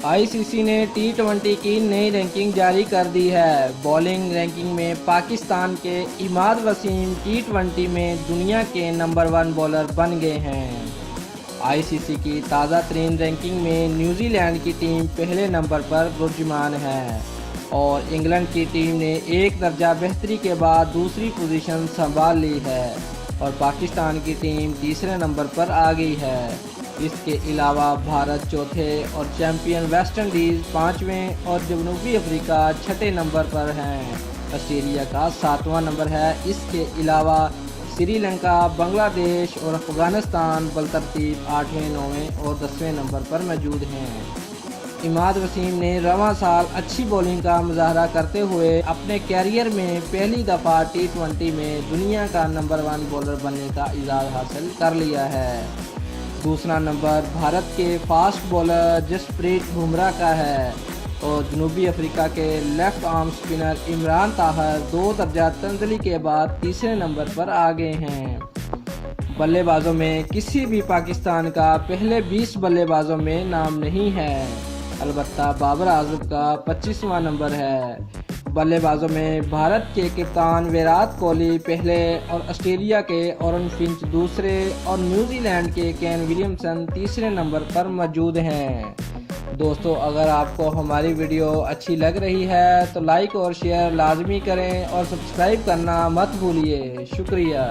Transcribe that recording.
ICC ने टी20 की नई रैंकिंग जारी कर दी है। बॉलिंग रैंकिंग में पाकिस्तान के इमाद वसीम टी20 में दुनिया के नंबर 1 बॉलर बन गए हैं। आईसीसी की ताज़ा तरीन रैंकिंग में न्यूजीलैंड की टीम पहले नंबर पर विराजमान है और इंग्लैंड की टीम ने एक दर्जा बेहतरी के बाद दूसरी पोजीशन संभाल ली है और पाकिस्तान की टीम तीसरे नंबर पर आ गई है। इसके अलावा भारत चौथे और चैंपियन वेस्ट इंडीज़ पाँचवें और जनूबी अफ्रीका छठे नंबर पर हैं। ऑस्ट्रेलिया का 7वां नंबर है। इसके अलावा श्रीलंका, बांग्लादेश और अफगानिस्तान बलतरतीब 8वें, 9वें और 10वें नंबर पर मौजूद हैं। इमाद वसीम ने रवां साल अच्छी बॉलिंग का मुजाहरा करते हुए अपने कैरियर में पहली दफ़ा टी20 में दुनिया का नंबर 1 बॉलर बनने का इजाज़ हासिल कर लिया है। दूसरा नंबर भारत के फास्ट बॉलर जसप्रीत बुमराह का है और जनूबी अफ्रीका के left arm spinner Imran Tahir 2 दर्जा तंजली के बाद तीसरे नंबर पर आ गए हैं। बल्लेबाजों में किसी भी पाकिस्तान का पहले 20 बल्लेबाजों में नाम नहीं है, अलबत्ता बाबर आजम का 25वां नंबर है। बल्लेबाजों में भारत के कप्तान विराट कोहली पहले और ऑस्ट्रेलिया के ऑरन फिंच दूसरे और न्यूजीलैंड के केन विलियमसन तीसरे नंबर पर मौजूद हैं। दोस्तों, अगर आपको हमारी वीडियो अच्छी लग रही है तो लाइक और शेयर लाजमी करें और सब्सक्राइब करना मत भूलिए। शुक्रिया।